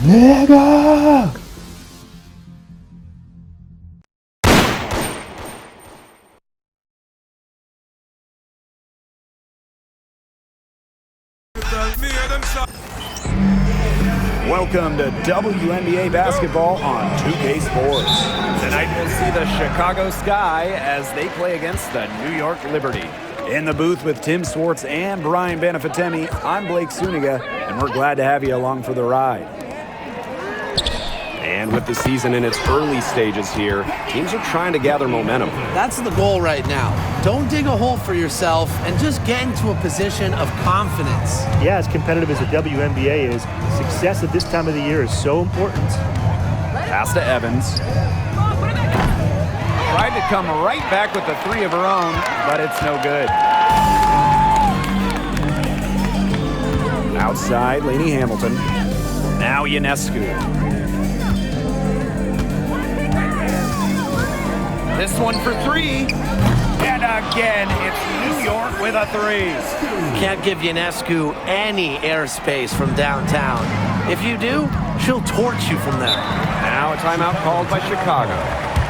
Nigga! Welcome to WNBA basketball on 2K Sports. Tonight we'll see the Chicago Sky as they play against the New York Liberty. In the booth with Tim Swartz and Brian Benefitemi, I'm Blake Suniga, and we're glad to have you along for the ride. And with the season in its early stages here, teams are trying to gather momentum. That's the goal right now. Don't dig a hole for yourself and just get into a position of confidence. Yeah, as competitive as the WNBA is, success at this time of the year is so important. Pass to Evans. Tried to come right back with the three of her own, but it's no good. Outside, Lainey Hamilton. Now Ionescu. This one for three. And again, it's New York with a three. Can't give Ionescu any airspace from downtown. If you do, she'll torch you from there. Now a timeout called by Chicago.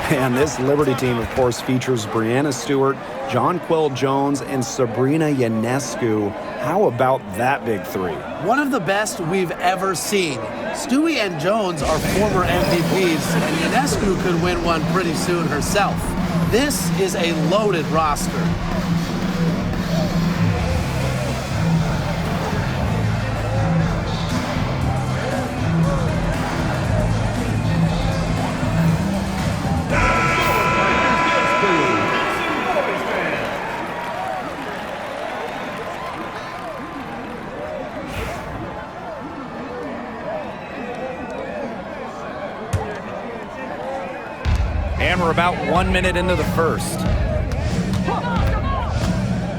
And this Liberty team, of course, features Brianna Stewart, Jonquel Jones, and Sabrina Ionescu. How about that big three? One of the best we've ever seen. Stewie and Jones are former MVPs, and Ionescu could win one pretty soon herself. This is a loaded roster. And we're about 1 minute into the first.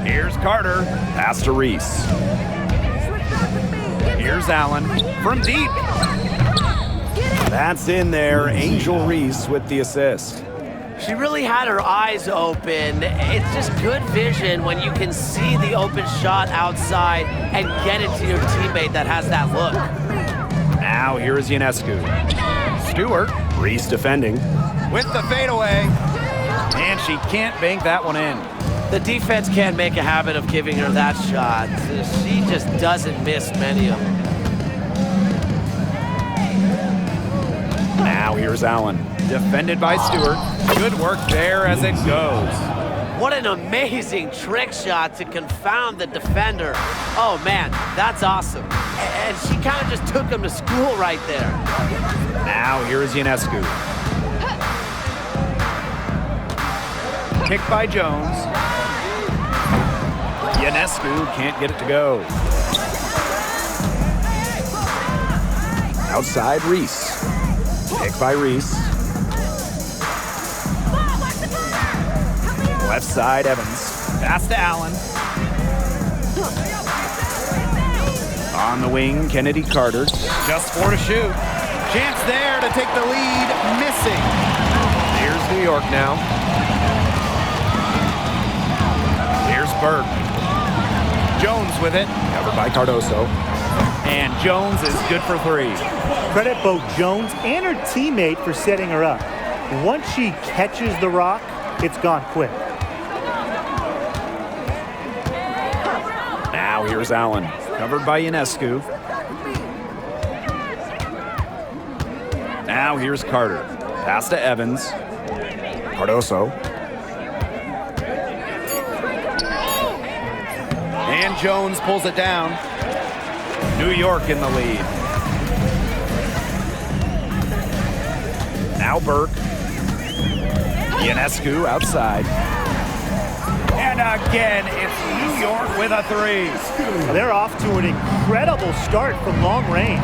Here's Carter. Pass to Reese. Here's Allen from deep. That's in there. Angel Reese with the assist. She really had her eyes open. It's just good vision when you can see the open shot outside and get it to your teammate that has that look. Now here is Ionescu. Stewart Reese defending. with the fadeaway. And she can't bank that one in. The defense can't make a habit of giving her that shot. She just doesn't miss many of them. Now here's Allen. Defended by Stewart. Good work there as it goes. What an amazing trick shot to confound the defender. Oh man, that's awesome. And she kind of just took him to school right there. Now here is Ionescu. Kick by Jones. Ionescu can't get it to go. Outside Reese. Pick by Reese. Left side Evans. Pass to Allen. On the wing, Kennedy Carter. Just 4 to shoot. Chance there to take the lead. Missing. Here's New York now. Here's Burke. Jones with it. Covered by Cardoso. And Jones is good for 3. Credit both Jones and her teammate for setting her up. Once she catches the rock, it's gone quick. Now here's Allen. Covered by Ionescu. Now here's Carter. Pass to Evans. Cardoso. And Jones pulls it down. New York in the lead. Now Burke. Ionescu outside. And again, it's New York with a 3. They're off to an incredible start from long range.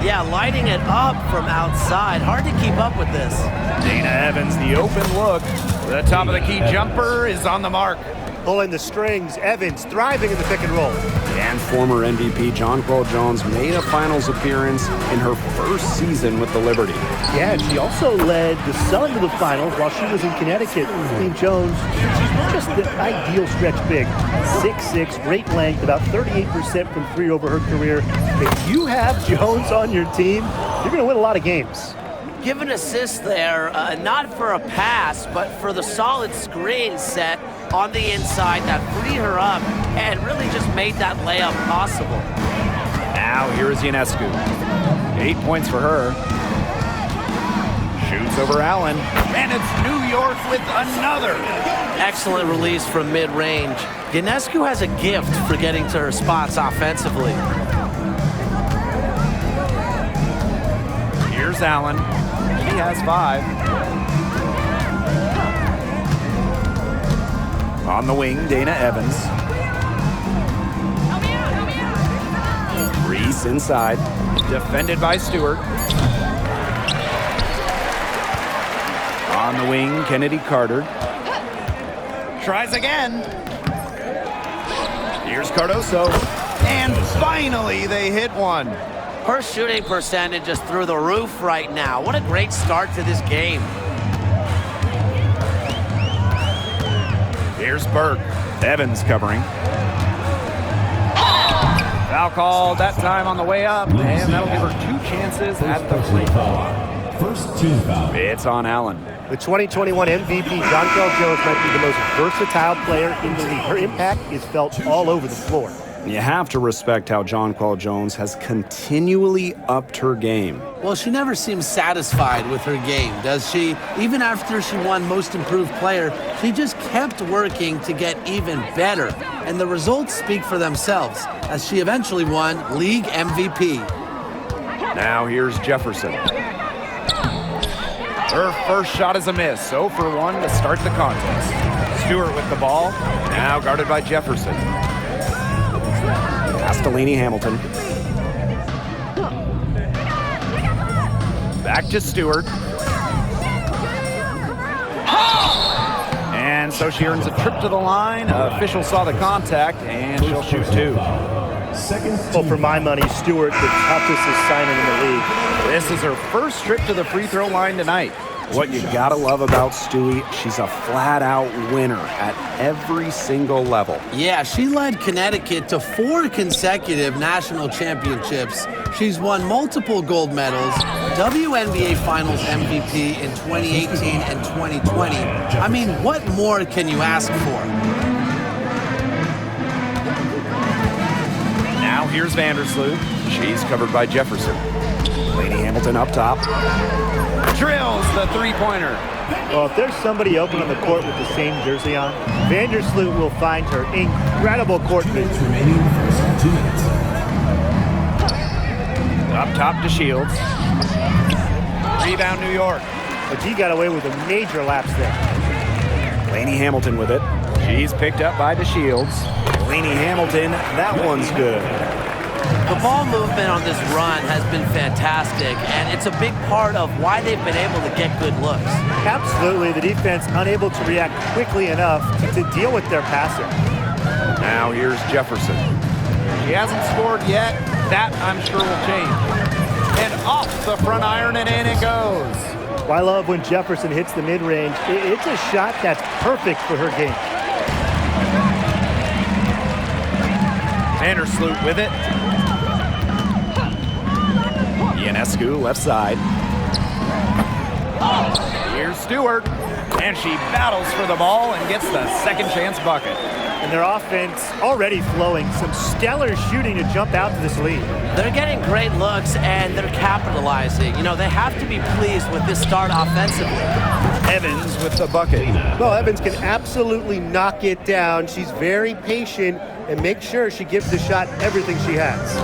Yeah, lighting it up from outside. Hard to keep up with this. Dana Evans, the open look. The top of the key jumper is on the mark. Pulling the strings, Evans thriving in the pick and roll. And former MVP Jonquel Jones made a finals appearance in her first season with the Liberty. Yeah, and she also led the Sun to the finals while she was in Connecticut. Team Jones, she's just the ideal stretch big. 6'6", great length, about 38% from 3 over her career. If you have Jones on your team, you're going to win a lot of games. Give an assist there, not for a pass, but for the solid screen set on the inside that freed her up and really just made that layup possible. Now here is Ionescu. 8 points for her. Shoots over Allen. And it's New York with another. Excellent release from mid-range. Ionescu has a gift for getting to her spots offensively. Here's Allen. He has 5. On the wing, Dana Evans. Reese inside. Defended by Stewart. On the wing, Kennedy Carter. Tries again. Here's Cardoso. And finally, they hit one. Her shooting percentage is through the roof right now. What a great start to this game. Here's Burke. Evans covering. Foul called that time on the way up, and that'll give her 2 chances at the free throw. First team foul. It's on Allen. The 2021 MVP, Jonquel Jones, might be the most versatile player in the league. Her impact is felt all over the floor. You have to respect how Jonquel Jones has continually upped her game. Well, she never seems satisfied with her game, does she? Even after she won Most Improved Player, she just kept working to get even better. And the results speak for themselves, as she eventually won League MVP. Now here's Jefferson. Her first shot is a miss, 0 for 1 to start the contest. Stewart with the ball, now guarded by Jefferson. Castellini Hamilton. Back to Stewart. And so she earns a trip to the line. Official saw the contact, and she'll shoot 2. Well, for my money, Stewart, the toughest assignment in the league. This is her first trip to the free throw line tonight. What you gotta love about Stewie, she's a flat-out winner at every single level. Yeah, she led Connecticut to 4 consecutive national championships. She's won multiple gold medals, WNBA Finals MVP in 2018 and 2020. I mean, what more can you ask for? Now here's Vandersloot. She's covered by Jefferson. Lady Hamilton up top. Drills the three-pointer. Well, if there's somebody open on the court with the same jersey on, Vandersloot will find her incredible court vision. Remaining first 2 minutes. Up top to Shields. Rebound New York. But he got away with a major lapse there. Laney Hamilton with it. She's picked up by DeShields. Laney Hamilton, that one's good. The ball movement on this run has been fantastic, and it's a big part of why they've been able to get good looks. Absolutely, the defense unable to react quickly enough to deal with their passing. Now here's Jefferson. She hasn't scored yet. That, I'm sure, will change. And off the front iron, and in it goes. Well, I love when Jefferson hits the mid-range. It's a shot that's perfect for her game. Vandersloot with it. Ionescu left side. Here's Stewart. And she battles for the ball and gets the second chance bucket. And their offense already flowing. Some stellar shooting to jump out to this lead. They're getting great looks, and they're capitalizing. You know, they have to be pleased with this start offensively. Evans with the bucket. Well, Evans can absolutely knock it down. She's very patient and make sure she gives the shot everything she has.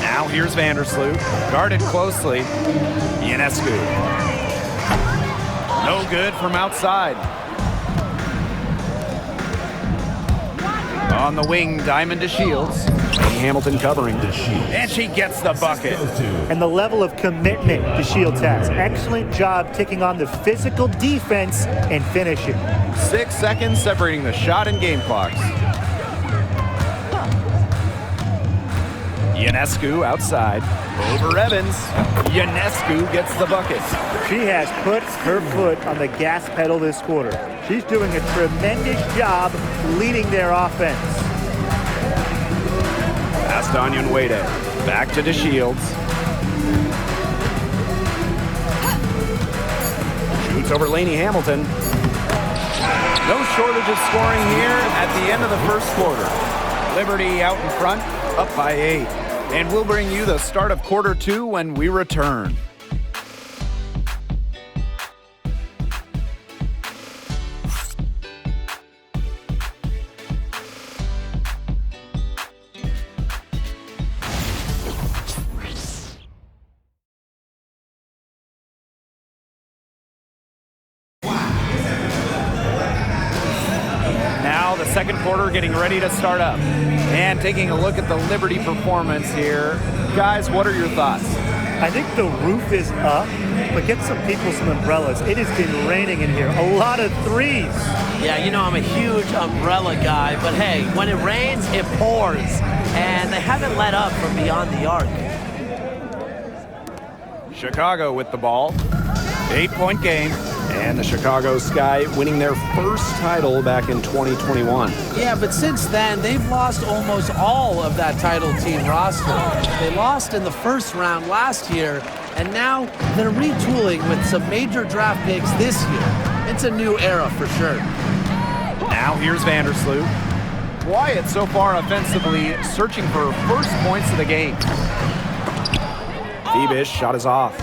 Now here's Vandersloot. Guarded closely. Ionescu. No good from outside. On the wing, Diamond to Shields. Hamilton covering. And she gets the bucket. And the level of commitment the Shields has. Excellent job taking on the physical defense and finishing. 6 seconds separating the shot and game clocks. Ionescu outside. Over Evans. Ionescu gets the bucket. She has put her foot on the gas pedal this quarter. She's doing a tremendous job leading their offense. Pass to MyWNBA. Back to DeShields. Shoots over Lainey Hamilton. No shortage of scoring here at the end of the first quarter. Liberty out in front, up by 8. And we'll bring you the start of quarter 2 when we return. Second quarter getting ready to start up. And taking a look at the Liberty performance here. Guys, what are your thoughts? I think the roof is up, but get some people some umbrellas. It has been raining in here. A lot of threes. Yeah, you know I'm a huge umbrella guy, but hey, when it rains, it pours. And they haven't let up from beyond the arc. Chicago with the ball. 8-point game. And the Chicago Sky winning their first title back in 2021. Yeah, but since then, they've lost almost all of that title team roster. They lost in the first round last year, and now they're retooling with some major draft picks this year. It's a new era for sure. Now here's Vandersloot. Quiet so far offensively, searching for first points of the game. Phoebus shot is off.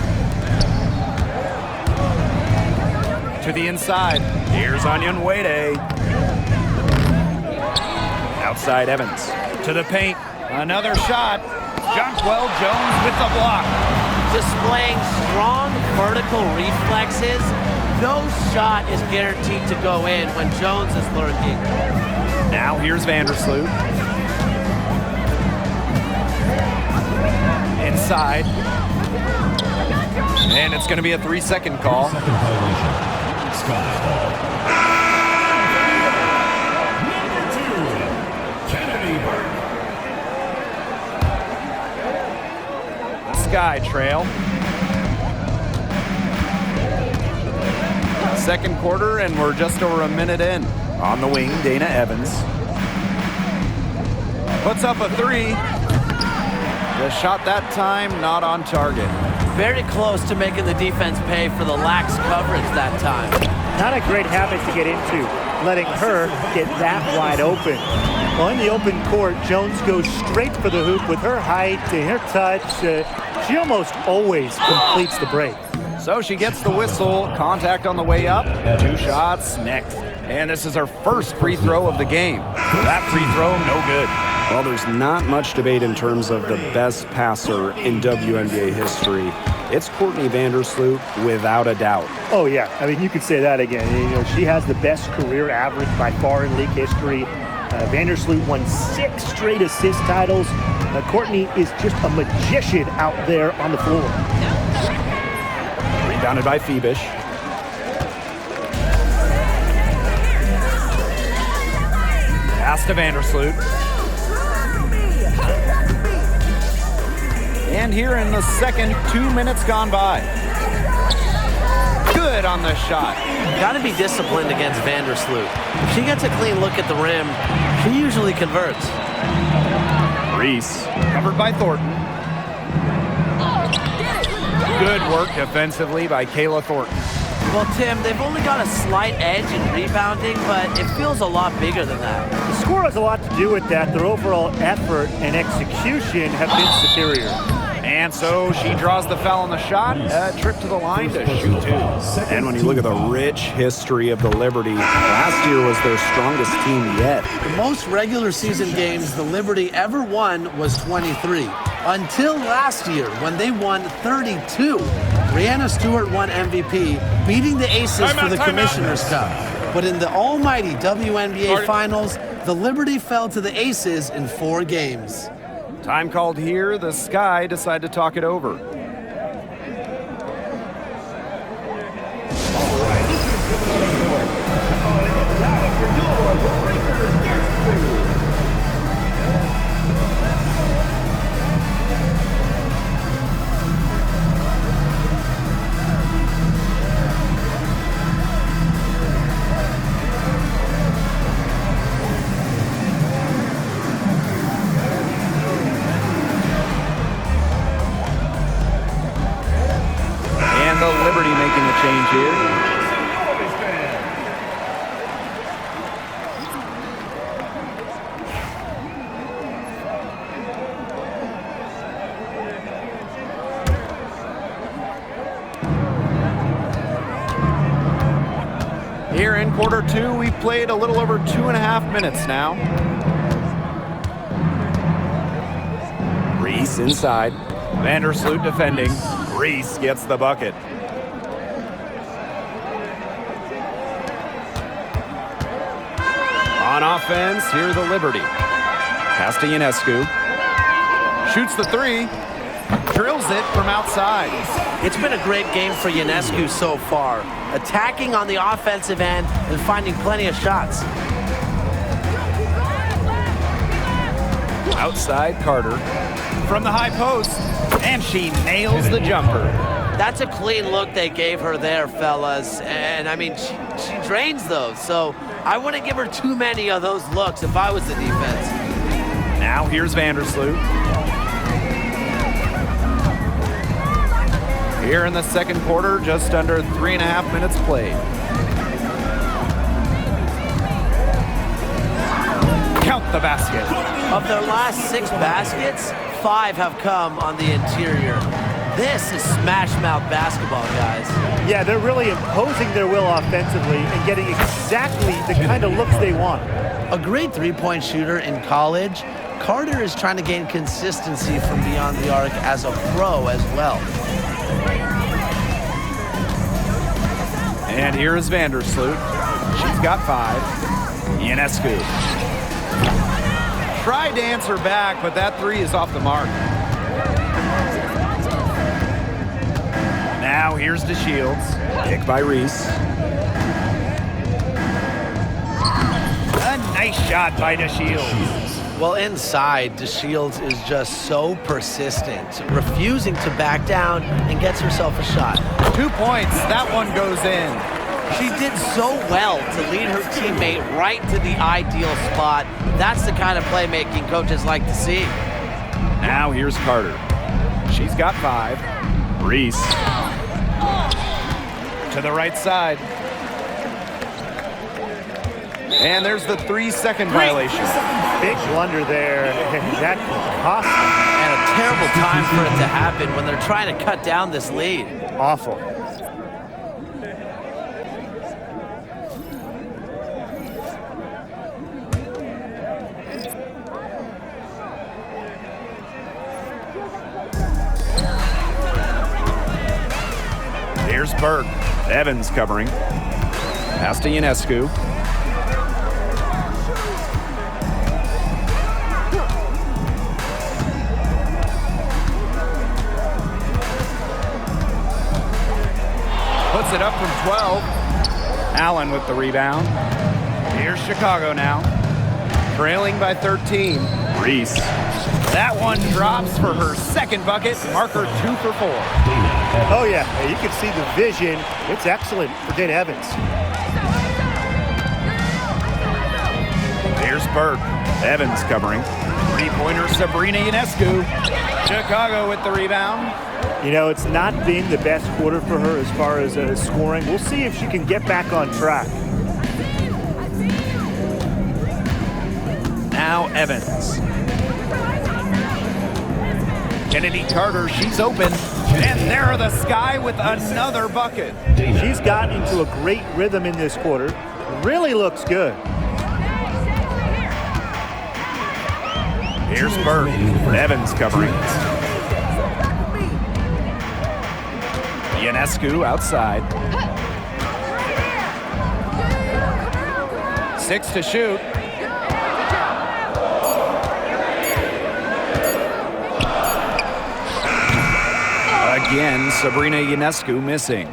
To the inside. Here's MyWNBA. Outside Evans. To the paint. Another shot. Jonquel Jones with the block. Displaying strong vertical reflexes. No shot is guaranteed to go in when Jones is lurking. Now here's Vandersloot. Inside. And it's going to be a 3-second call. Second violation. Sky ball. Number 2, Kennedy Burke. Sky trail. Second quarter, and we're just over a minute in. On the wing, Dana Evans. Puts up a 3. The shot that time not on target. Very close to making the defense pay for the lax coverage that time. Not a great habit to get into, letting her get that wide open. Well, in the open court, Jones goes straight for the hoop with her height and her touch. She almost always completes the break. So she gets the whistle. Contact on the way up. 2 shots next. And this is her first free throw of the game. That free throw, no good. Well, there's not much debate in terms of the best passer in WNBA history. It's Courtney Vandersloot without a doubt. Oh, yeah. I mean, you could say that again. You know, she has the best career average by far in league history. Vandersloot won 6 straight assist titles. Courtney is just a magician out there on the floor. Rebounded by Phoebus. Pass to Vandersloot. And here in the second, 2 minutes gone by. Good on the shot. Got to be disciplined against Vandersloot. If she gets a clean look at the rim, she usually converts. Reese, covered by Thornton. Good work defensively by Kayla Thornton. Well, Tim, they've only got a slight edge in rebounding, but it feels a lot bigger than that. The score has a lot to do with that. Their overall effort and execution have been superior. And so she draws the foul on the shot, a trip to the line to shoot 2. And when you look at the rich history of the Liberty, last year was their strongest team yet. The most regular season games the Liberty ever won was 23. Until last year, when they won 32. Breanna Stewart won MVP, beating the Aces for the Commissioner's Cup. But in the almighty WNBA Finals, the Liberty fell to the Aces in 4 games. Time called here. The Sky decide to talk it over. quarter two. We've played a little over 2.5 minutes now. Reese inside. Vandersloot defending. Reese gets the bucket. On offense, here the Liberty. Pass to Ionescu. Shoots the three. Drills it from outside. It's been a great game for Ionescu so far, attacking on the offensive end and finding plenty of shots. Outside Carter. From the high post. And she nails the jumper. That's a clean look they gave her there, fellas. And, I mean, she drains those. So I wouldn't give her too many of those looks if I was the defense. Now here's Vandersloot. Here in the second quarter, just under 3.5 minutes played. Count the basket. Of their last 6 baskets, 5 have come on the interior. This is smash mouth basketball, guys. Yeah, they're really imposing their will offensively and getting exactly the kind of looks they want. A great three-point shooter in college, Carter is trying to gain consistency from beyond the arc as a pro as well. And here is Vandersloot. She's got 5. Ionescu. Tried to answer back, but that three is off the mark. Now here's DeShields. Pick by Reese. A nice shot by DeShields. Well, inside, DeShields is just so persistent, refusing to back down and gets herself a shot. 2 points. That one goes in. She did so well to lead her teammate right to the ideal spot. That's the kind of playmaking coaches like to see. Now here's Carter. She's got 5. Reese. To the right side. And there's the 3-second violation. Big blunder there. That could cost them. And a terrible time for it to happen when they're trying to cut down this lead. Awful. Here's Berg. Evans covering. Pass to Ionescu. Puts it up from 12. Allen with the rebound. Here's Chicago now. Trailing by 13. Reese. That one drops for her second bucket. Marker 2 for 4. Oh, yeah. You can see the vision. It's excellent for Dana Evans. Here's Berg. Evans covering. Three-pointer Sabrina Ionescu. Chicago with the rebound. You know, it's not been the best quarter for her as far as scoring. We'll see if she can get back on track. Now Evans. Kennedy Carter, she's open. And there the Sky with another bucket. She's gotten into a great rhythm in this quarter. Really looks good. Here's Berg. Evans covering. Ionescu outside. 6 to shoot. Again, Sabrina Ionescu missing.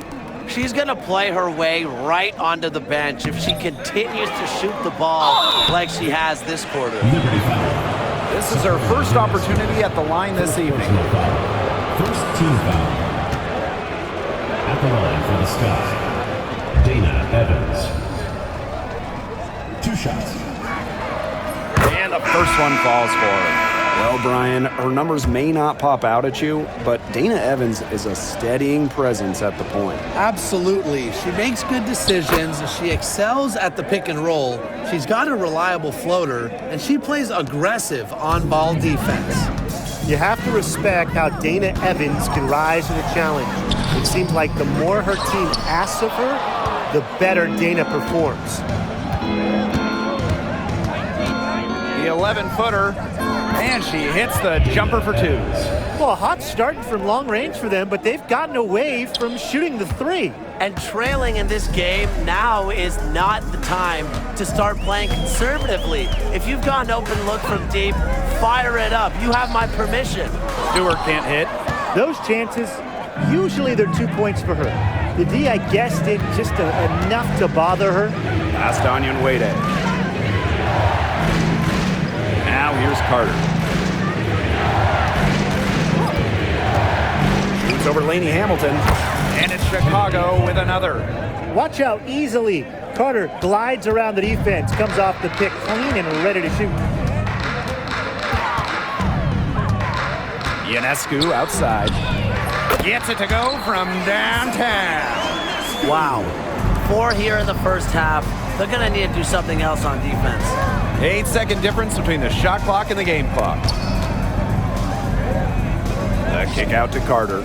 She's going to play her way right onto the bench if she continues to shoot the ball like she has this quarter. This is her first opportunity at the line this evening. First team foul. At the line for the Sky, Dana Evans. 2 shots. And the first one falls for her. Well, Brian, her numbers may not pop out at you, but Dana Evans is a steadying presence at the point. Absolutely. She makes good decisions. She excels at the pick and roll. She's got a reliable floater, and she plays aggressive on-ball defense. You have to respect how Dana Evans can rise to the challenge. It seems like the more her team asks of her, the better Dana performs. The 11-footer, and she hits the jumper for two. Well, a hot start from long range for them, but they've gotten away from shooting the three. And trailing in this game now is not the time to start playing conservatively. If you've got an open look from deep, fire it up. You have my permission. Stewart can't hit. Those chances, usually they're 2 points for her. The D, I guess, did just enough to bother her. Last MyWNBA. Now here's Carter. Shoots over Lainey Hamilton. And it's Chicago with another. Watch out easily. Carter glides around the defense, comes off the pick clean and ready to shoot. Ionescu outside. Gets it to go from downtown. Wow. 4 here in the first half. They're going to need to do something else on defense. 8-second difference between the shot clock and the game clock. The kick out to Carter.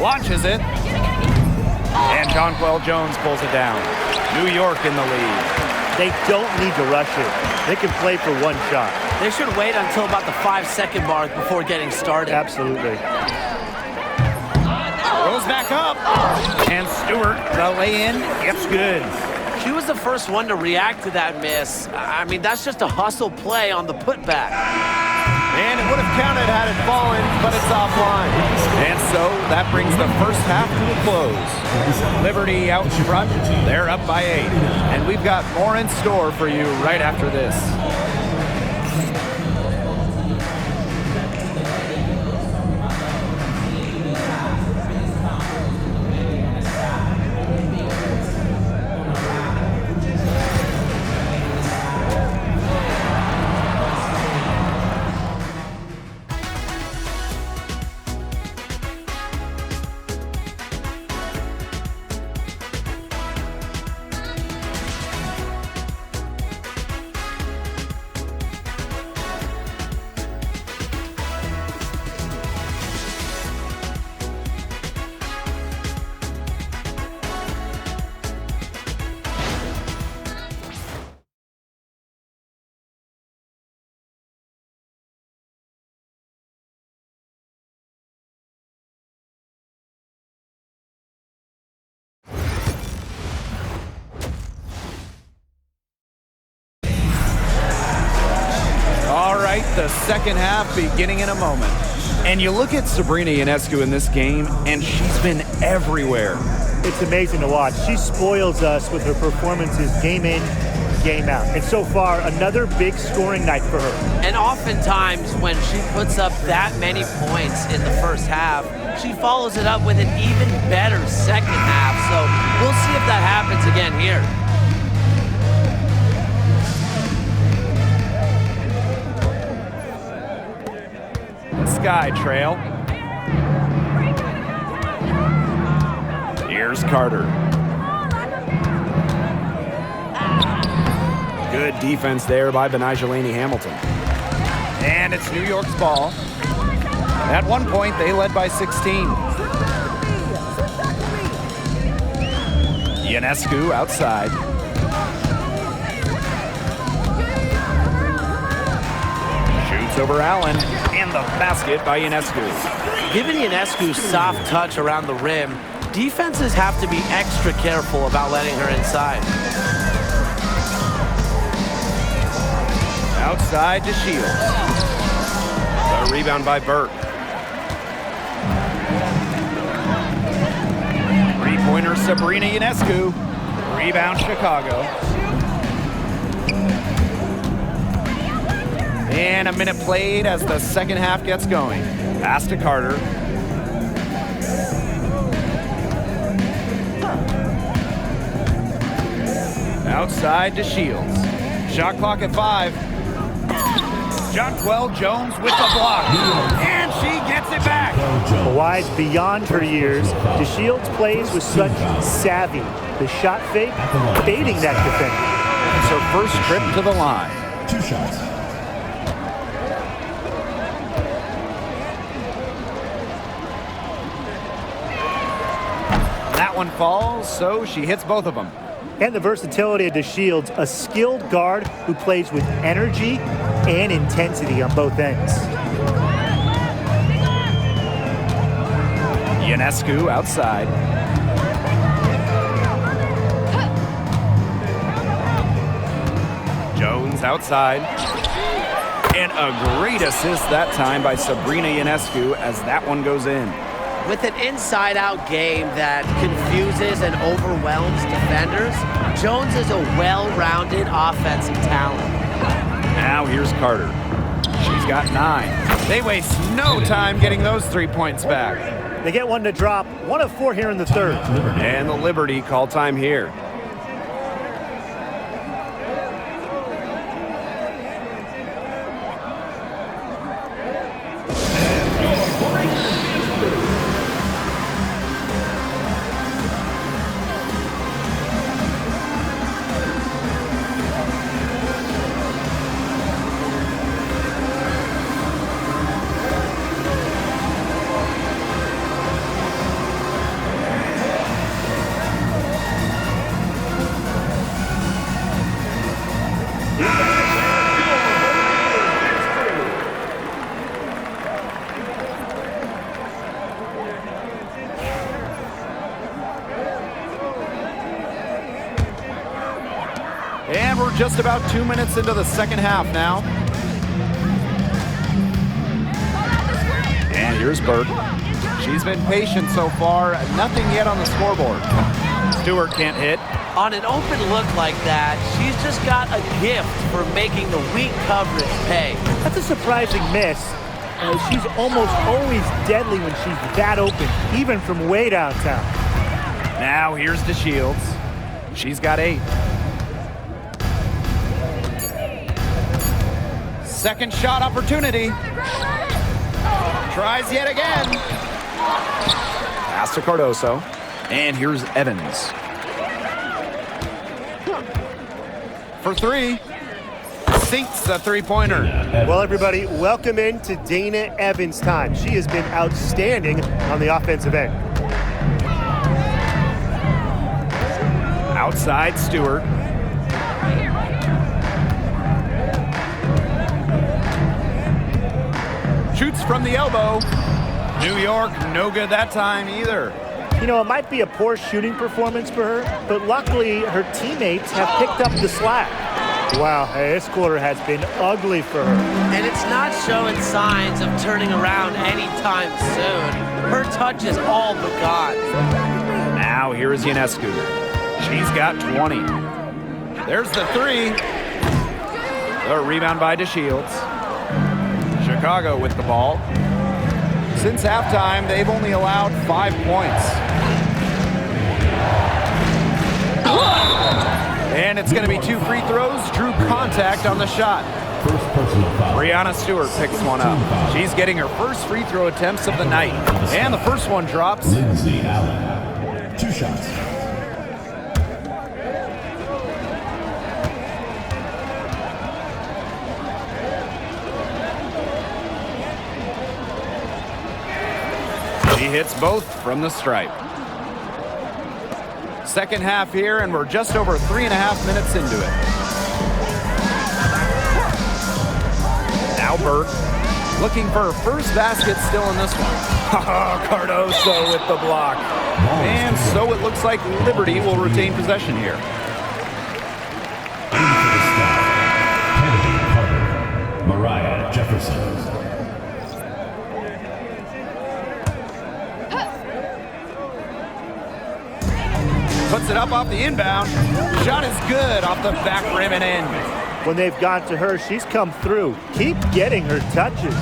Launches it. And Jonquel Jones pulls it down. New York in the lead. They don't need to rush it. They can play for one shot. They should wait until about the 5-second mark before getting started. Absolutely. Goes back up. And Stewart, the lay-in, it's good. She was the first one to react to that miss. I mean, that's just a hustle play on the putback. And it would have counted had it fallen, but it's offline. And so that brings the first half to a close. Liberty out front. They're up by 8. And we've got more in store for you right after this. The second half beginning in a moment. And you look at Sabrina Ionescu in this game, and she's been everywhere. It's amazing to watch. She spoils us with her performances game in, game out. And so far, another big scoring night for her. And oftentimes when she puts up that many points in the first half, she follows it up with an even better second half. So we'll see if that happens again here. Sky trail. Here's Carter. Good defense there by Benijah Lainey Hamilton. And it's New York's ball. At one point, they led by 16. Ionescu outside. Shoots over Allen. And the basket by Ionescu. Given Ionescu's soft touch around the rim, defenses have to be extra careful about letting her inside. Outside to Shields. The rebound by Burke. Three-pointer Sabrina Ionescu. Rebound Chicago. And a minute played as the second half gets going. Pass to Carter. Outside to Shields. Shot clock at 5. Jonquel Jones with the block. And she gets it back. Kawhi's beyond her years. DeShields plays with such savvy. The shot fake, baiting that defender. It's her first trip to the line. 2 shots. That one falls, so she hits both of them. And the versatility of DeShields, a skilled guard who plays with energy and intensity on both ends. Ionescu outside. Jones outside. And a great assist that time by Sabrina Ionescu as that one goes in. With an inside-out game that confuses and overwhelms defenders, Jones is a well-rounded offensive talent. Now here's Carter. She's got 9. They waste no time getting those 3 points back. They get one to drop, 1 of 4 here in the third. And the Liberty call time here. And we're just about 2 minutes into the second half now. And here's Burke. She's been patient so far. Nothing yet on the scoreboard. Stewart can't hit. On an open look like that, she's just got a gift for making the weak coverage pay. That's a surprising miss. She's almost always deadly when she's that open, even from way downtown. Now here's DeShields. She's got 8. Second shot opportunity. Tries yet again. Pass to Cardoso. And here's Evans. For 3. Sinks the three-pointer. Well, everybody, welcome into Dana Evans' time. She has been outstanding on the offensive end. Outside Stewart. Shoots from the elbow. New York, no good that time either. You know, it might be a poor shooting performance for her, but luckily her teammates have picked up the slack. Wow, this quarter has been ugly for her. And it's not showing signs of turning around anytime soon. Her touch is all but gone. Now here is Ionescu. She's got 20. There's the 3. The rebound by DeShields. Chicago with the ball. Since halftime, they've only allowed 5 points. And it's going to be 2 free throws. Drew contact on the shot. First personal foul. Brianna Stewart picks one up. She's getting her first free throw attempts of the night. And the first one drops. Lindsay Allen. 2 shots. She hits both from the stripe. Second half here, and we're just over 3.5 minutes into it. Now Burke, looking for her first basket still in this one. Cardoso with the block. And so it looks like Liberty will retain possession here. In for the stop, Kennedy Carter. Mariah Jefferson. Puts it up off the inbound. Shot is good off the back rim and in. When they've gone to her, she's come through. Keep getting her touches.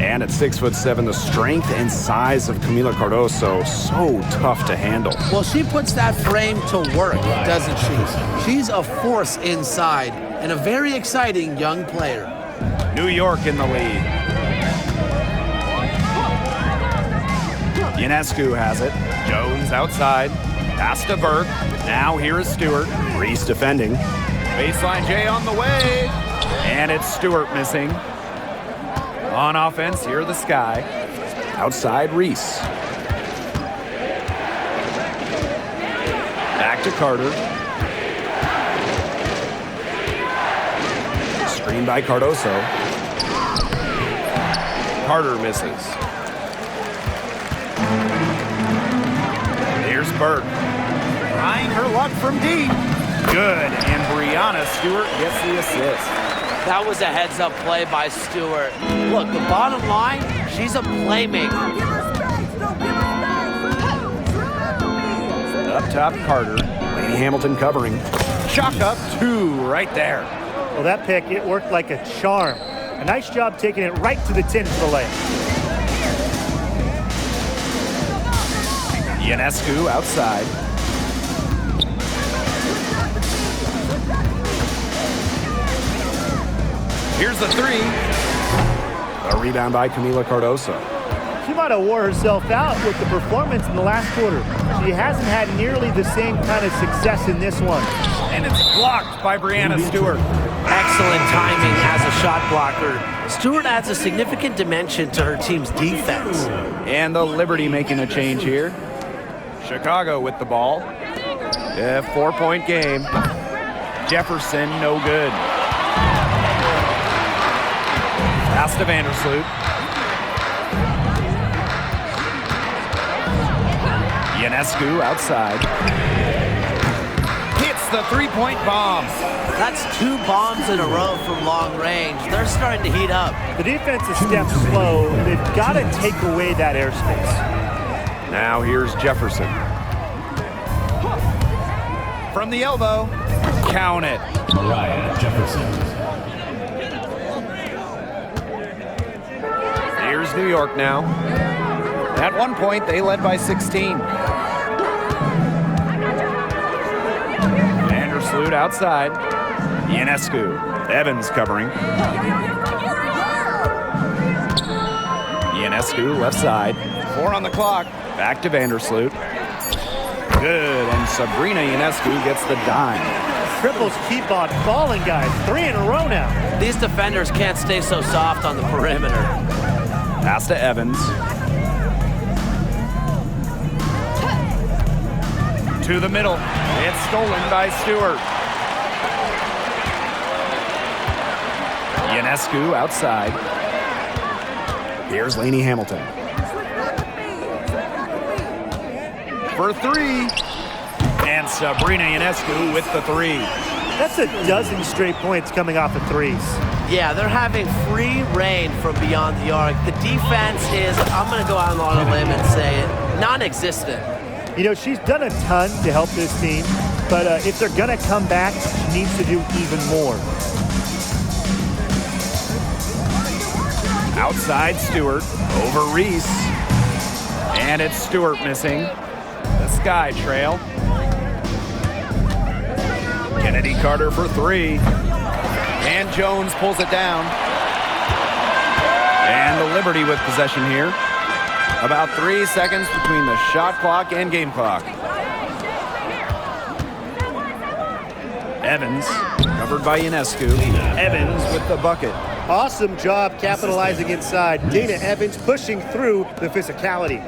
And at 6'7", the strength and size of Camila Cardoso, so tough to handle. Well, she puts that frame to work, doesn't she? She's a force inside and a very exciting young player. New York in the lead. Ionescu has it. Jones outside. Pass to Burke. Now here is Stewart. Reese defending. Baseline J on the way. And it's Stewart missing. On offense, here are the Sky. Outside Reese. to Carter. Screen by Cardoso. Carter misses. Here's Burke. Trying her luck from deep. Good, and Brianna Stewart gets the assist. That was a heads-up play by Stewart. Look, the bottom line, she's a playmaker. Up top, Carter. Lady Hamilton covering. Chalk up 2 right there. Well, that pick, it worked like a charm. A nice job taking it right to the 10 for the layup. Ionescu outside. Here's the 3. A rebound by Camila Cardoso. She might have wore herself out with the performance in the last quarter. She hasn't had nearly the same kind of success in this one. And it's blocked by Brianna Stewart. Excellent timing as a shot blocker. Stewart adds a significant dimension to her team's defense. And the Liberty making a change here. Chicago with the ball. Yeah, 4-point game. Jefferson, no good. Pass to Vandersloot. Ionescu outside. Hits the 3-point bomb. That's 2 bombs in a row from long range. They're starting to heat up. The defense is stepped slow. They've got to take away that airspace. Now here's Jefferson. From the elbow. Count it. Mariah Jefferson. Here's New York now. At one point, they led by 16. Vandersloot outside. Ionescu. Evans covering. Ionescu left side. 4 on the clock. Back to Vandersloot. Good, and Sabrina Ionescu gets the dime. Triples keep on falling, guys. 3 in a row now. These defenders can't stay so soft on the perimeter. Pass to Evans. To the middle. It's stolen by Stewart. Ionescu outside. Here's Lainey Hamilton. For 3. And Sabrina Ionescu with the 3. That's a dozen straight points coming off of threes. Yeah, they're having free reign from beyond the arc. The defense is, I'm going to go out on a limb and say it, non-existent. You know, she's done a ton to help this team, but if they're going to come back, she needs to do even more. Outside Stewart, over Reese. And it's Stewart missing. The Sky Trail. Kennedy Carter for 3. And Jones pulls it down. And the Liberty with possession here. About 3 seconds between the shot clock and game clock. Evans, covered by Ionescu. Evans with the bucket. Awesome job capitalizing inside. Dana Evans pushing through the physicality.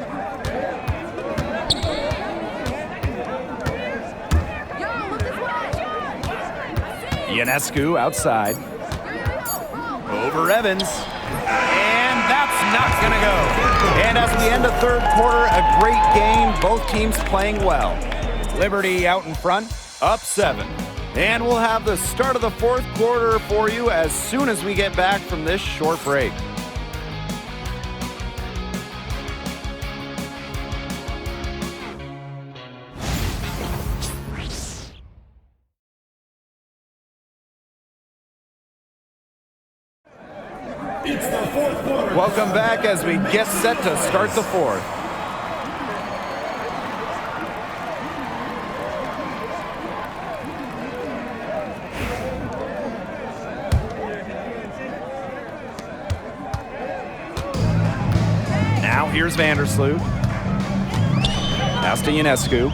Ionescu outside. Over Evans. And that's not going to go. And as we end the third quarter, a great game. Both teams playing well. Liberty out in front, up 7. And we'll have the start of the fourth quarter for you as soon as we get back from this short break. Welcome back as we get set to start the fourth. Now here's Vandersloot. Pass to Ionescu.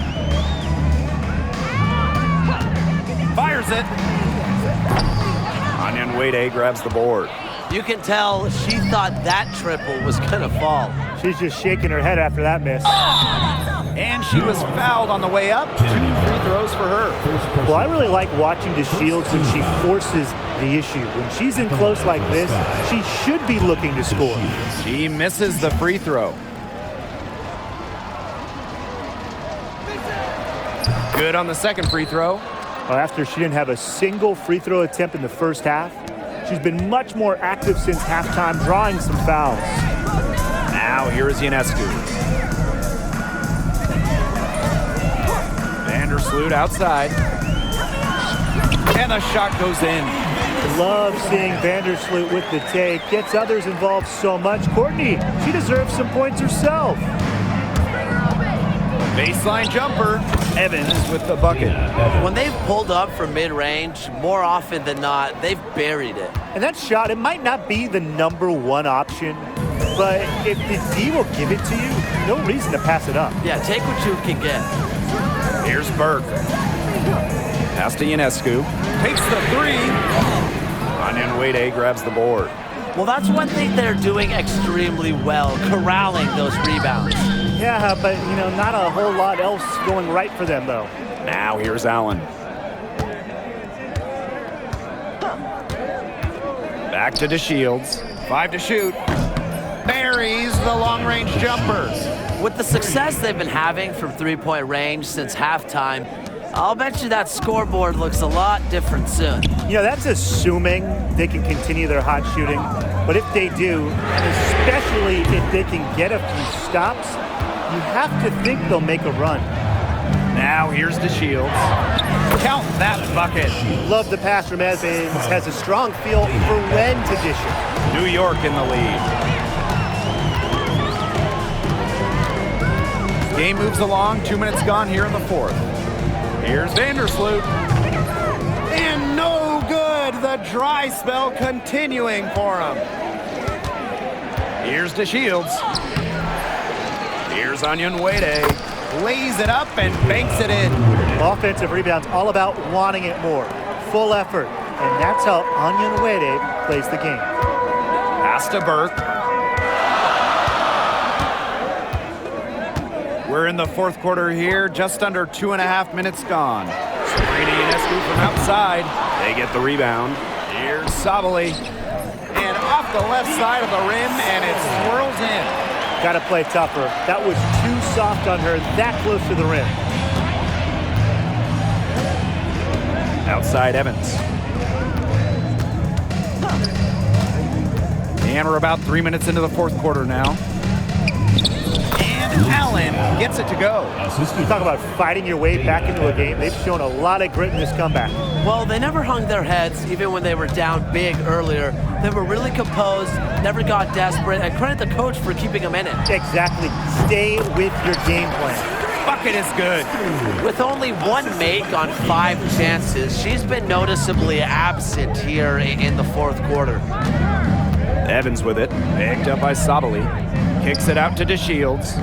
Fires it. MyWNBA grabs the board. You can tell she thought that triple was going to fall. She's just shaking her head after that miss. And she was fouled on the way up. 2 free throws for her. Well, I really like watching DeShields when she forces the issue. When she's in close like this, she should be looking to score. She misses the free throw. Good on the second free throw. Well, after she didn't have a single free throw attempt in the first half, she's been much more active since halftime, drawing some fouls. Now here is Ionescu. Vandersloot outside. And the shot goes in. Love seeing Vandersloot with the take. Gets others involved so much. Courtney, she deserves some points herself. Baseline jumper. Evans with the bucket. When they've pulled up from mid-range, more often than not, they've buried it. And that shot, it might not be the #1 option, but if the D will give it to you, no reason to pass it up. Yeah, take what you can get. Here's Burke. Pass to Ionescu. Takes the three. MyWNBA grabs the board. Well, that's one thing they're doing extremely well, corralling those rebounds. Yeah, but, not a whole lot else going right for them, though. Now here's Allen. Back to DeShields. 5 to shoot. Buries the long-range jumper. With the success they've been having from three-point range since halftime, I'll bet you that scoreboard looks a lot different soon. That's assuming they can continue their hot shooting. But if they do, and especially if they can get a few stops, you have to think they'll make a run. Now here's DeShields. Count that bucket. Love the pass from Evans. Has a strong feel for when to dish it. New York in the lead. Game moves along. 2 minutes gone here in the fourth. Here's Vandersloot. And no good. The dry spell continuing for him. Here's DeShields. Here's MyWNBA. Lays it up and banks it in. Offensive rebounds, all about wanting it more. Full effort. And that's how MyWNBA plays the game. Pass to Burke. We're in the fourth quarter here, just under 2.5 minutes gone. Sabrina Ionescu from outside. They get the rebound. Here's Sabali. And off the left side of the rim, and it swirls in. Got to play tougher. That was too soft on her, that close to the rim. Outside Evans. And we're about 3 minutes into the fourth quarter now. Allen gets it to go. You talk about fighting your way back into a game. They've shown a lot of grit in this comeback. Well, they never hung their heads, even when they were down big earlier. They were really composed, never got desperate, and credit the coach for keeping them in it. Exactly. Stay with your game plan. Bucket is good. With only one make on 5 chances, she's been noticeably absent here in the fourth quarter. Evans with it, picked up by Sabali. Kicks it out to DeShields.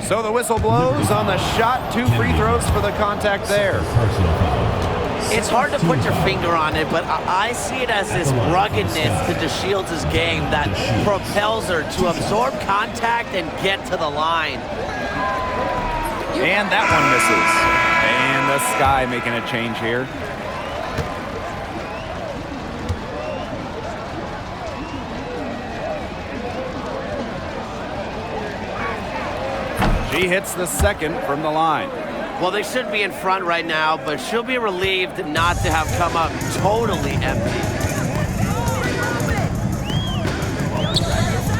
So the whistle blows on the shot. 2 free throws for the contact there. It's hard to put your finger on it, but I see it as this ruggedness to DeShields' game that propels her to absorb contact and get to the line. And that one misses. And the Sky making a change here. She hits the second from the line. Well, they should be in front right now, but she'll be relieved not to have come up totally empty.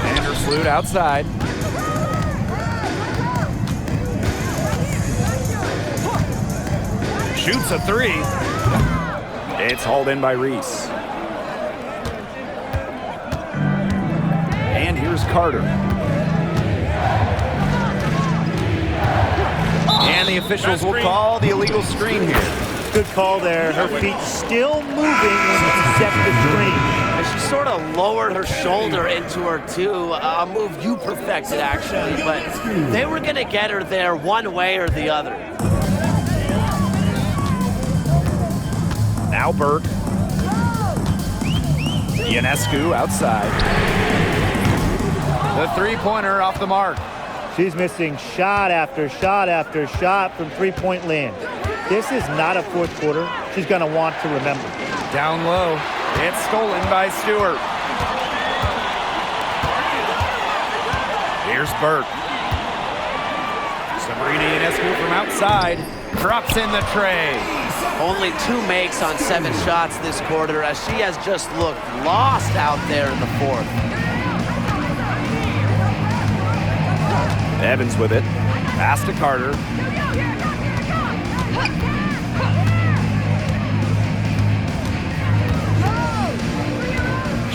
Vandersloot outside. Shoots a 3. It's hauled in by Reese. And here's Carter. And the officials will call the illegal screen here. Good call there. Her feet still moving when she set the screen. And she sort of lowered her shoulder into her, too. A move you perfected, actually. But they were going to get her there one way or the other. Now Burke. Ionescu outside. The three-pointer off the mark. She's missing shot after shot after shot from three-point land. This is not a fourth quarter she's going to want to remember. Down low. It's stolen by Stewart. Here's Burke. Sabrina Ionescu from outside. Drops in the tray. Only 2 makes on 7 shots this quarter as she has just looked lost out there in the fourth. Evans with it. Pass to Carter.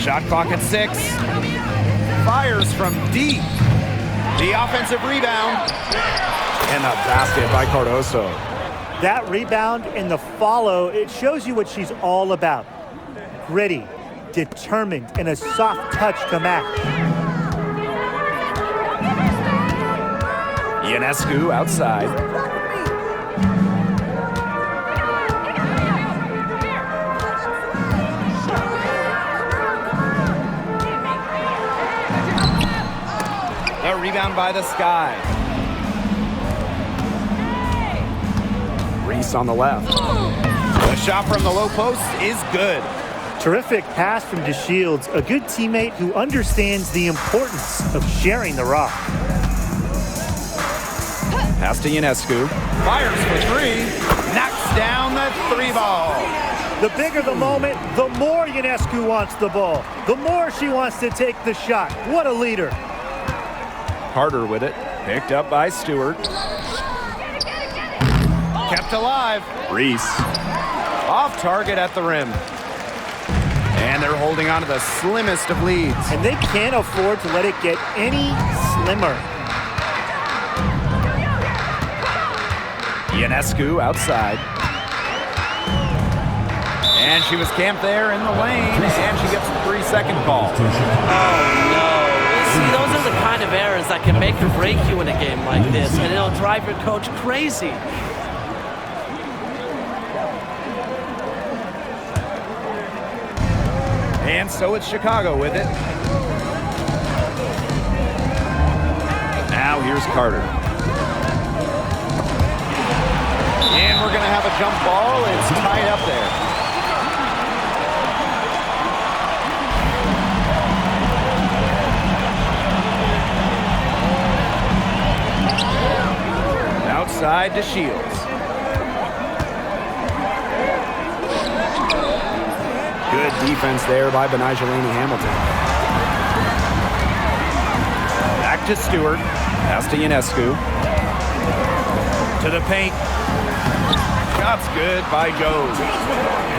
Shot clock at 6. Fires from deep. The offensive rebound. And a basket by Cardoso. That rebound and the follow, it shows you what she's all about. Gritty, determined, and a soft touch to match. Ionescu outside. A rebound by the Sky. Reese on the left. The shot from the low post is good. Terrific pass from DeShields, a good teammate who understands the importance of sharing the rock. Pass to Ionescu. Fires for 3. Knocks down the 3 ball. The bigger the moment, the more Ionescu wants the ball. The more she wants to take the shot. What a leader. Carter with it. Picked up by Stewart. Kept alive. Reese. Off target at the rim. And they're holding on to the slimmest of leads. And they can't afford to let it get any slimmer. Ionescu outside. And she was camped there in the lane, and she gets a 3-second call. Oh, no. See, those are the kind of errors that can make or break you in a game like this, and it'll drive your coach crazy. And so it's Chicago with it. Now here's Carter. And we're going to have a jump ball. It's tied up there. Outside to Shields. Good defense there by Benajelani Hamilton. Back to Stewart. Pass to Ionescu. To the paint. Shot's good by Jones.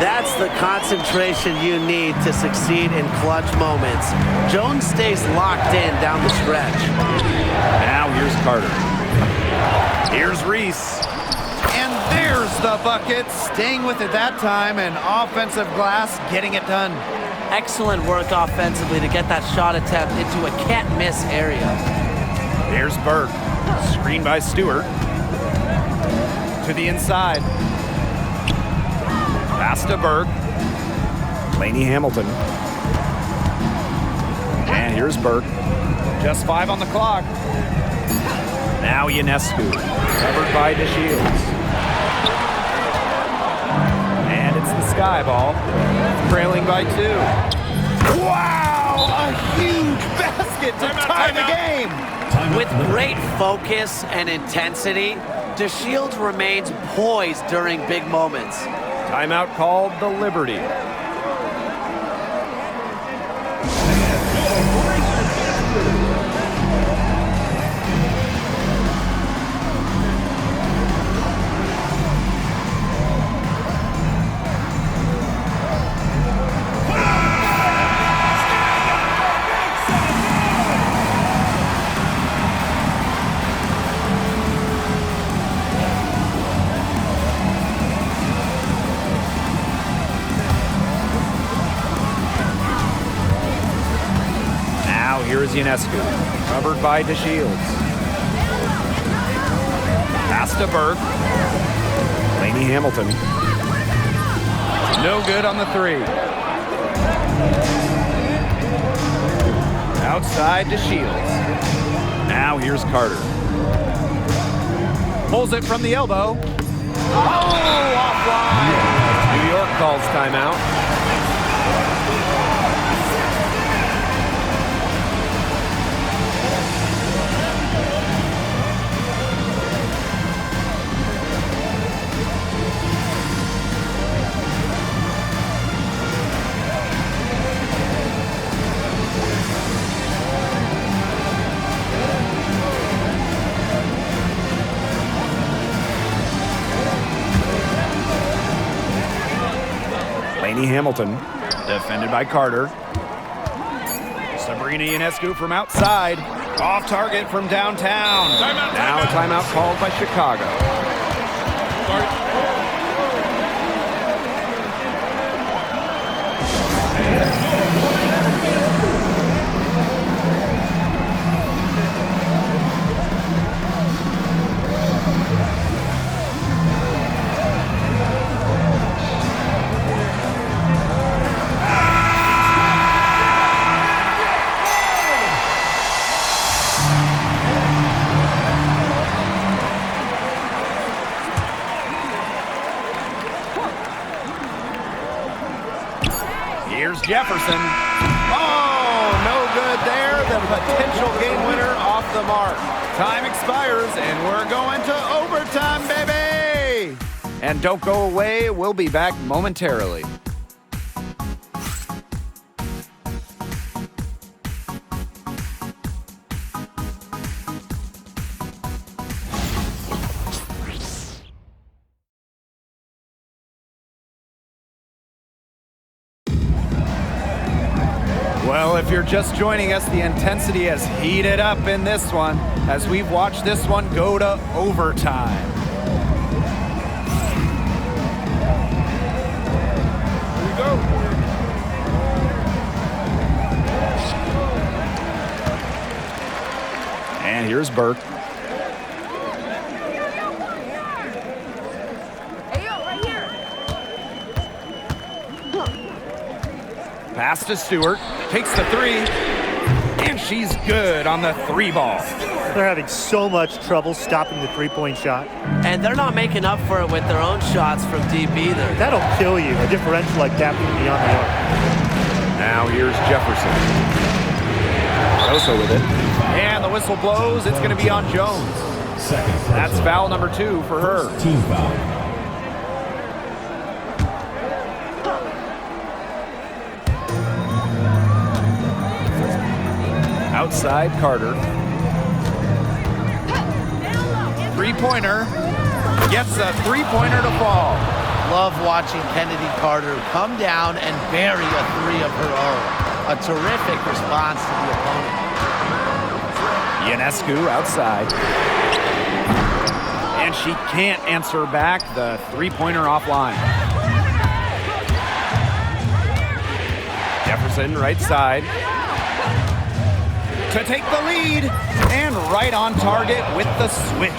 That's the concentration you need to succeed in clutch moments. Jones stays locked in down the stretch. Now here's Carter. Here's Reese. And there's the bucket. Staying with it that time, and offensive glass getting it done. Excellent work offensively to get that shot attempt into a can't-miss area. Here's Burke. Screen by Stewart. To the inside. Pass to Burke. Laney Hamilton. And here's Burke. Just 5 on the clock. Now Ionescu. Covered by DeShields. And it's the Sky ball. Trailing by 2. Wow! A huge basket to tie the game! With great focus and intensity, DeShields remains poised during big moments. Timeout called the Liberty. Here's Ionescu, covered by DeShields. Pass to Burke. Laney Hamilton. No good on the 3. Outside to Shields. Now here's Carter. Pulls it from the elbow. Oh, offline. New York calls timeout. Hamilton, defended by Carter. Sabrina Ionescu from outside. Off target from downtown. Now a timeout called by Chicago. Jefferson. Oh, no good there. The potential game winner off the mark. Time expires, and we're going to overtime, baby! And don't go away. We'll be back momentarily. Well, if you're just joining us, the intensity has heated up in this one as we've watched this one go to overtime. Here we go. And here's Burke. Pass to Stewart, takes the three, and she's good on the three ball. They're having so much trouble stopping the three-point shot. And they're not making up for it with their own shots from deep either. That'll kill you, a differential like that from beyond the arc. Now here's Jefferson. Rosa with it. And the whistle blows, it's gonna be on Jones. That's foul number 2 for her. Team foul. Outside Carter. Three-pointer. Gets a three-pointer to fall. Love watching Kennedy Carter come down and bury a three of her own. A terrific response to the opponent. Ionescu outside. And she can't answer back the three-pointer offline. Jefferson right side. To take the lead, and right on target with the swish.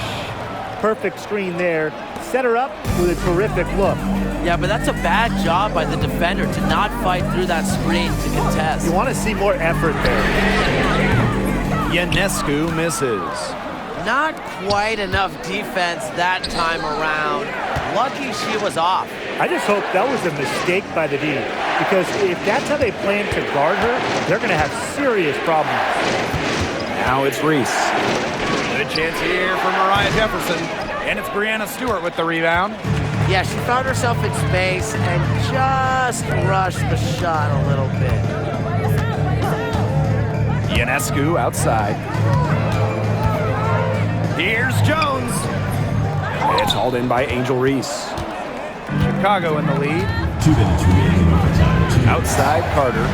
Perfect screen there. Set her up with a terrific look. Yeah, but that's a bad job by the defender to not fight through that screen to contest. You want to see more effort there. Ionescu misses. Not quite enough defense that time around. Lucky she was off. I just hope that was a mistake by the D, because if that's how they plan to guard her, they're going to have serious problems. Now it's Reese. Good chance here for Mariah Jefferson. And it's Brianna Stewart with the rebound. Yeah, she found herself in space and just rushed the shot a little bit. Ionescu outside. Here's Jones. It's hauled in by Angel Reese. Chicago in the lead. 2 minutes remaining in overtime. Outside Carter.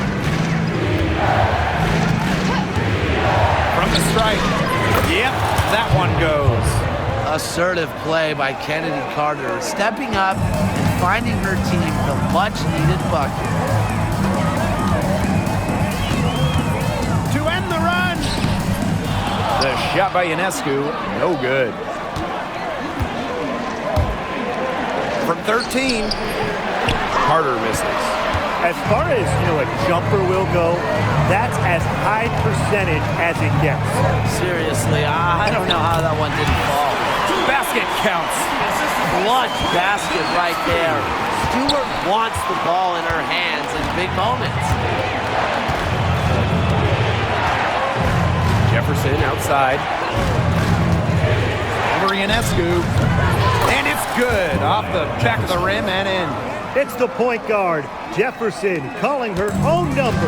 From the strike. Yep, that one goes. Assertive play by Kennedy Carter, stepping up and finding her team the much-needed bucket. To end the run. The shot by Ionescu, no good. From 13, Carter misses. As far as, a jumper will go, that's as high percentage as it gets. Seriously, I don't know how that one didn't fall. Basket counts. Clutch basket right there. Stewart wants the ball in her hands in big moments. Jefferson outside. Over Ionescu. And it's good. Off the back of the rim and in. It's the point guard, Jefferson, calling her own number.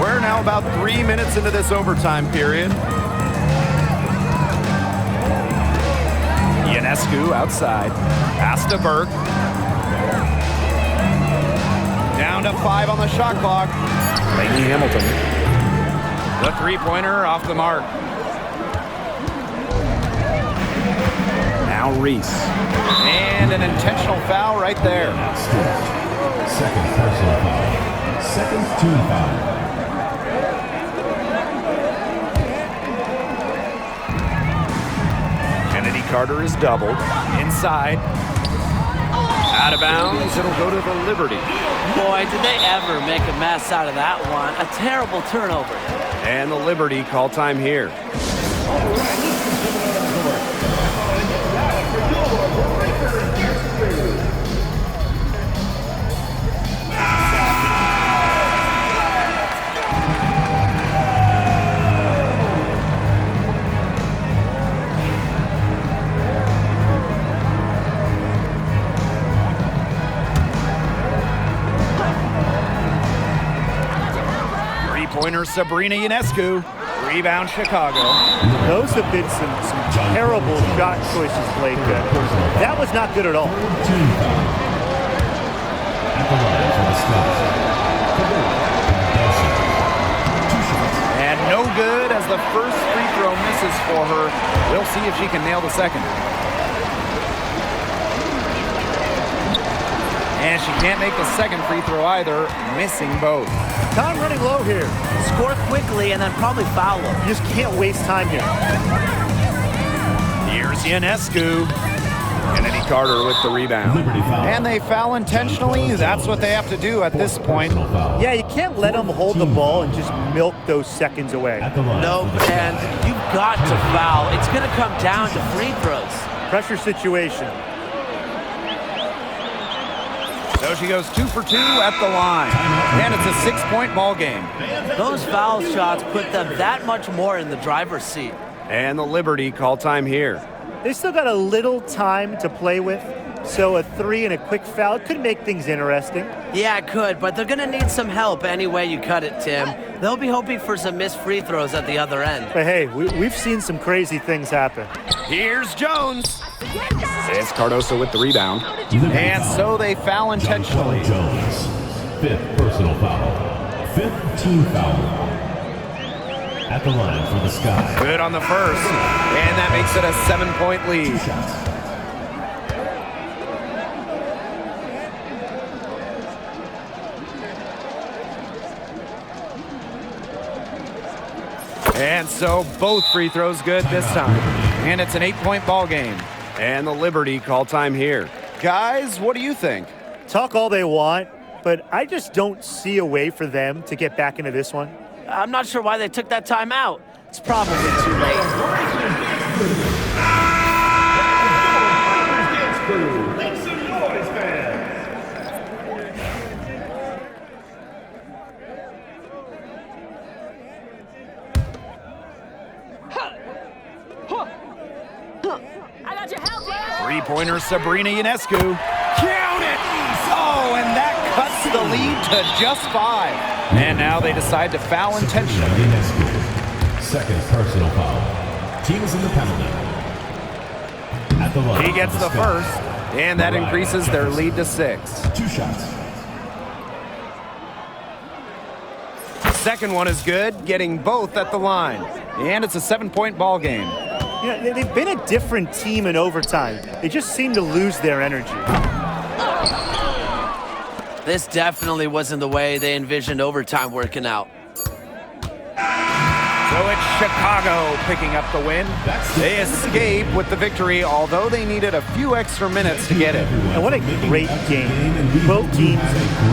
We're now about 3 minutes into this overtime period. Ionescu outside. Pass to Burke. Down to 5 on the shot clock. Lainey Hamilton. The three-pointer off the mark. Now Reese. And an intentional foul right there. Second personal foul. Second team foul. Kennedy Carter is doubled. Inside. Out of bounds. It'll go to the Liberty. Boy, did they ever make a mess out of that one. A terrible turnover. And the Liberty call time here. Three-pointer Sabrina Ionescu. Rebound Chicago. Those have been some terrible shot choices, Blake. That was not good at all. Team foul. At the line for the Scouts. Two shots. And no good as the first free throw misses for her. We'll see if she can nail the second. And she can't make the second free throw either, missing both. Time running low here. Score quickly and then probably foul them. You just can't waste time here. Here's Ionescu. Kennedy Carter with the rebound. Liberty foul. And they foul intentionally. That's what they have to do at this point. Yeah, you can't let them hold the ball and just milk those seconds away. At the line. Nope, and you've got to foul. It's going to come down to free throws. Pressure situation. So she goes 2 for 2 at the line. And it's a 6-point ball game. Those foul shots put them that much more in the driver's seat. And the Liberty call time here. They still got a little time to play with, so a 3 and a quick foul could make things interesting. Yeah, it could, but they're going to need some help any way you cut it, Tim. They'll be hoping for some missed free throws at the other end. But hey, we've seen some crazy things happen. Here's Jones. It's Cardoso with the rebound. Liberty And foul. so they foul intentionally. Jones. Fifth personal foul. Fifth team foul. At the line for the Scouts. Good on the first. And that makes it a 7-point Two lead. shots. And so both free throws good this time. And it's an 8-point ball game. And the Liberty call time here. Guys, what do you think? Talk all they want, but I just don't see a way for them to get back into this one. I'm not sure why they took that time out. It's probably too late. Three-pointer Sabrina Ionescu. Count it! Oh, and that cuts the lead to just 5. And now they decide to foul intentionally. Ionescu. Second personal foul. Team is in the penalty. At the line. He gets for the Scouts. first, and that increases their lead to 6. Two shots. Second one is good, getting both at the line. And it's a 7-point ball game. They've been a different team in overtime. They just seem to lose their energy. This definitely wasn't the way they envisioned overtime working out. So So it's Chicago picking up the win. They escape with the victory, although they needed a few extra minutes to get it. And what a great game. Both teams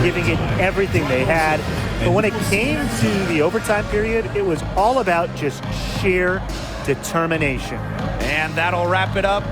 giving it everything they had. But when it came to the overtime period, it was all about just sheer determination. And that'll wrap it up